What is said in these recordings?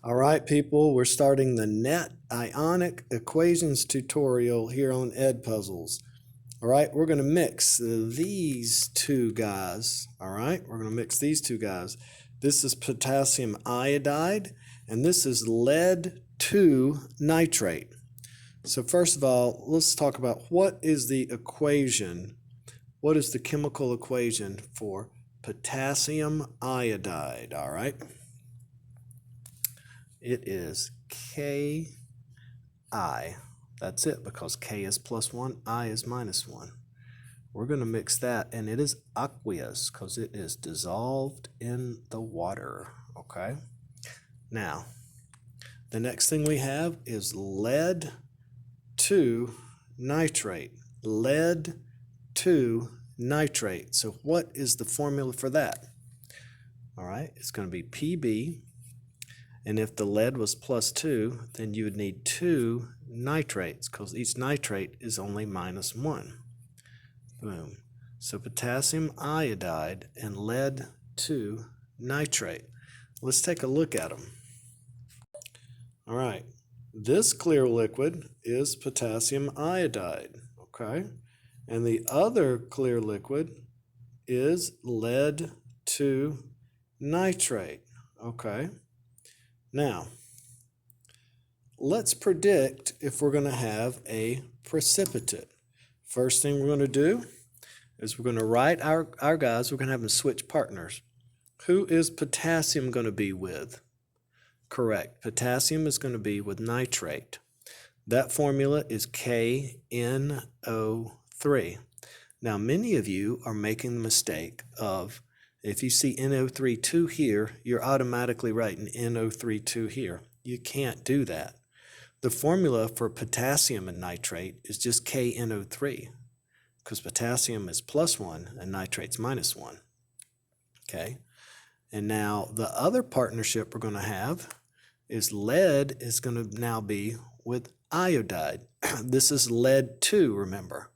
All right, people, we're starting the Net Ionic Equations tutorial here on Edpuzzles. All right, we're going to mix these two guys. All right, we're going to mix these two guys. This is potassium iodide, and this is lead 2 nitrate. So first of all, let's talk about what is the equation. What is the chemical equation for potassium iodide? All right. It is Ki. That's it, because K is +1, I is -1. We're going to mix that, and it is aqueous because it is dissolved in the water. Okay. Now, the next thing we have is lead 2 nitrate. Lead 2 nitrate. So what is the formula for that? All right, it's going to be Pb. And if the lead was +2, then you would need 2 nitrates, because each nitrate is only -1. Boom. So potassium iodide and lead 2 nitrate. Let's take a look at them. All right. This clear liquid is potassium iodide, okay? And the other clear liquid is lead 2 nitrate, okay? Now, let's predict if we're going to have a precipitate. First thing we're going to do is we're going to write our guys, we're going to have them switch partners. Who is potassium going to be with? Correct. Potassium is going to be with nitrate. That formula is KNO3. Now, many of you are making the mistake of, if you see NO3 here, you're automatically writing NO3 here. You can't do that. The formula for potassium and nitrate is just KNO3, because potassium is +1 and nitrate's -1. Okay? And now the other partnership we're going to have is lead is going to now be with iodide. This is lead 2, remember.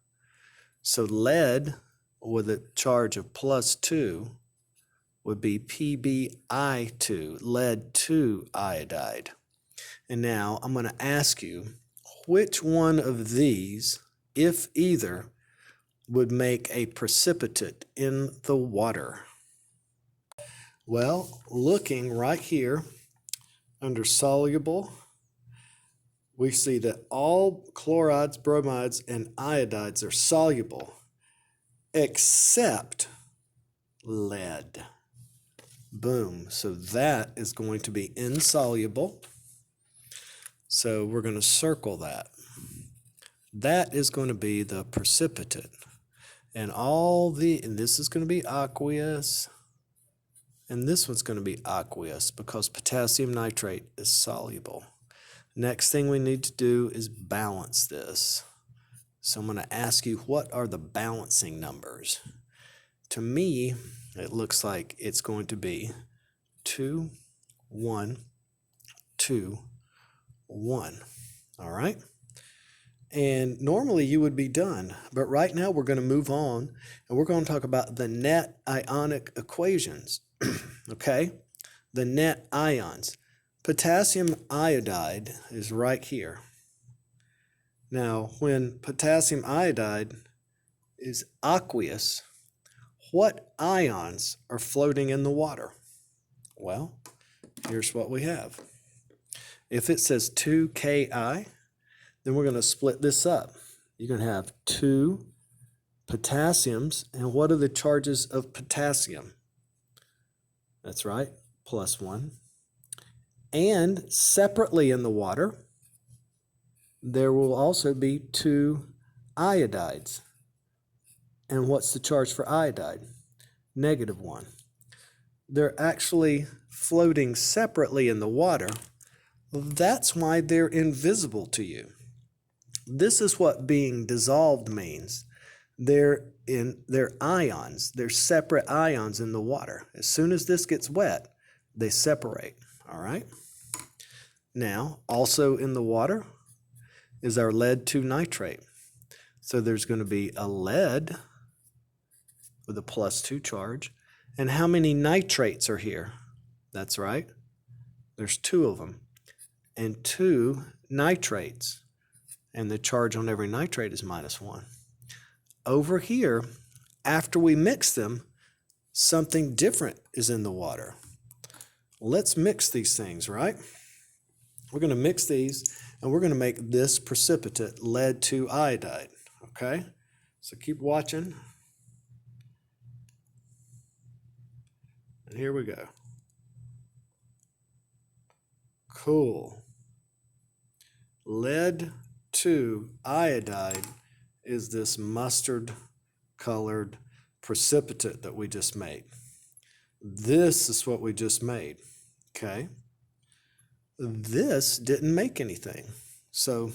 So lead with a charge of +2 would be PbI2, lead 2 iodide. And now I'm going to ask you, which one of these, if either, would make a precipitate in the water? Well, looking right here under soluble, we see that all chlorides, bromides, and iodides are soluble, except lead. Boom. So that is going to be insoluble. So we're going to circle that. That is going to be the precipitate. And this is going to be aqueous. And this one's going to be aqueous because potassium nitrate is soluble. Next thing we need to do is balance this. So I'm going to ask you, what are the balancing numbers? To me, it looks like it's going to be 2, 1, 2, 1. All right? And normally you would be done, but right now we're going to move on, and we're going to talk about the net ionic equations. Okay? The net ions. Potassium iodide is right here. Now, when potassium iodide is aqueous, what ions are floating in the water? Well, here's what we have. If it says 2 Ki, then we're going to split this up. You're going to have 2 potassiums, and what are the charges of potassium? That's right, +1. And separately in the water, there will also be 2 iodides. And what's the charge for iodide? -1. They're actually floating separately in the water. That's why they're invisible to you. This is what being dissolved means. They're ions. They're separate ions in the water. As soon as this gets wet, they separate. All right? Now, also in the water is our lead 2 nitrate. So there's going to be a lead with a +2 charge. And how many nitrates are here? That's right, There's 2 of them. And 2 nitrates. And the charge on every nitrate is -1. Over here, after we mix them, something different is in the water. Let's mix these things, right? We're going to mix these, and we're going to make this precipitate lead to iodide, okay? So keep watching. And here we go. Cool. Lead to iodide is this mustard colored precipitate that we just made. This is what we just made, okay? This didn't make anything. So,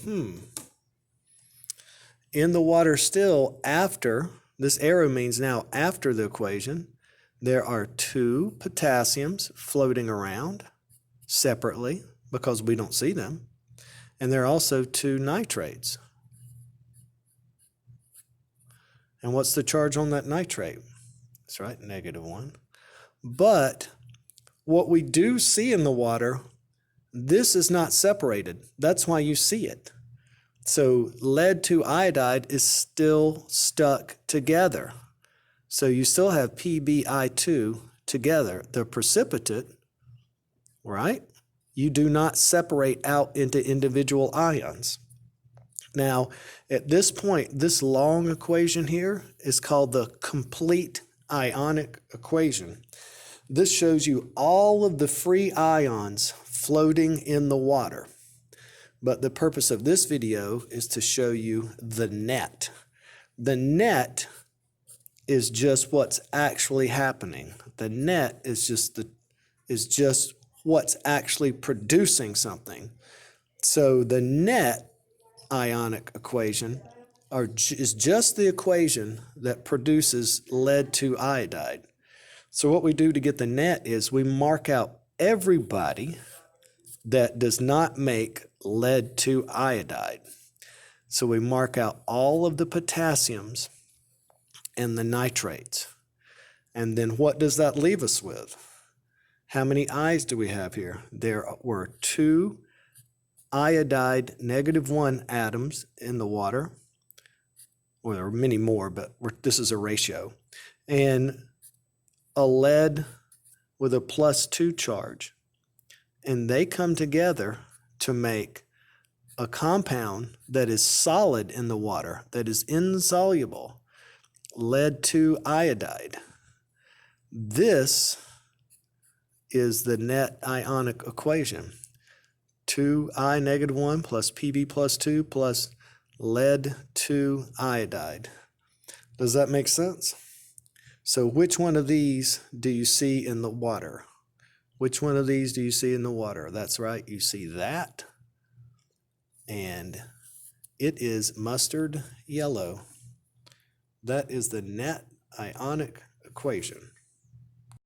in the water still, after, this arrow means now after the equation, there are 2 potassiums floating around separately because we don't see them. And there are also 2 nitrates. And what's the charge on that nitrate? That's right, -1. But what we do see in the water, this is not separated. That's why you see it. So lead to iodide is still stuck together. So you still have PbI2 together. The precipitate, right? You do not separate out into individual ions. Now, at this point, this long equation here is called the complete Ionic equation. This shows you all of the free ions floating in the water. But the purpose of this video is to show you the net. The net is just what's actually happening. The net is just what's actually producing something. So the net Ionic equation is just the equation that produces lead to iodide. So what we do to get the net is we mark out everybody that does not make lead to iodide. So we mark out all of the potassiums and the nitrates. And then what does that leave us with? How many I's do we have here? There were 2 iodide -1 atoms in the water. Well, there are many more, but this is a ratio. And a lead with a +2 charge. And they come together to make a compound that is solid in the water, that is insoluble, lead to iodide. This is the net Ionic equation. 2I -1 plus Pb +2 plus lead to iodide. Does that make sense? So which one of these do you see in the water? Which one of these do you see in the water? That's right, you see that. And it is mustard yellow. That is the net Ionic equation.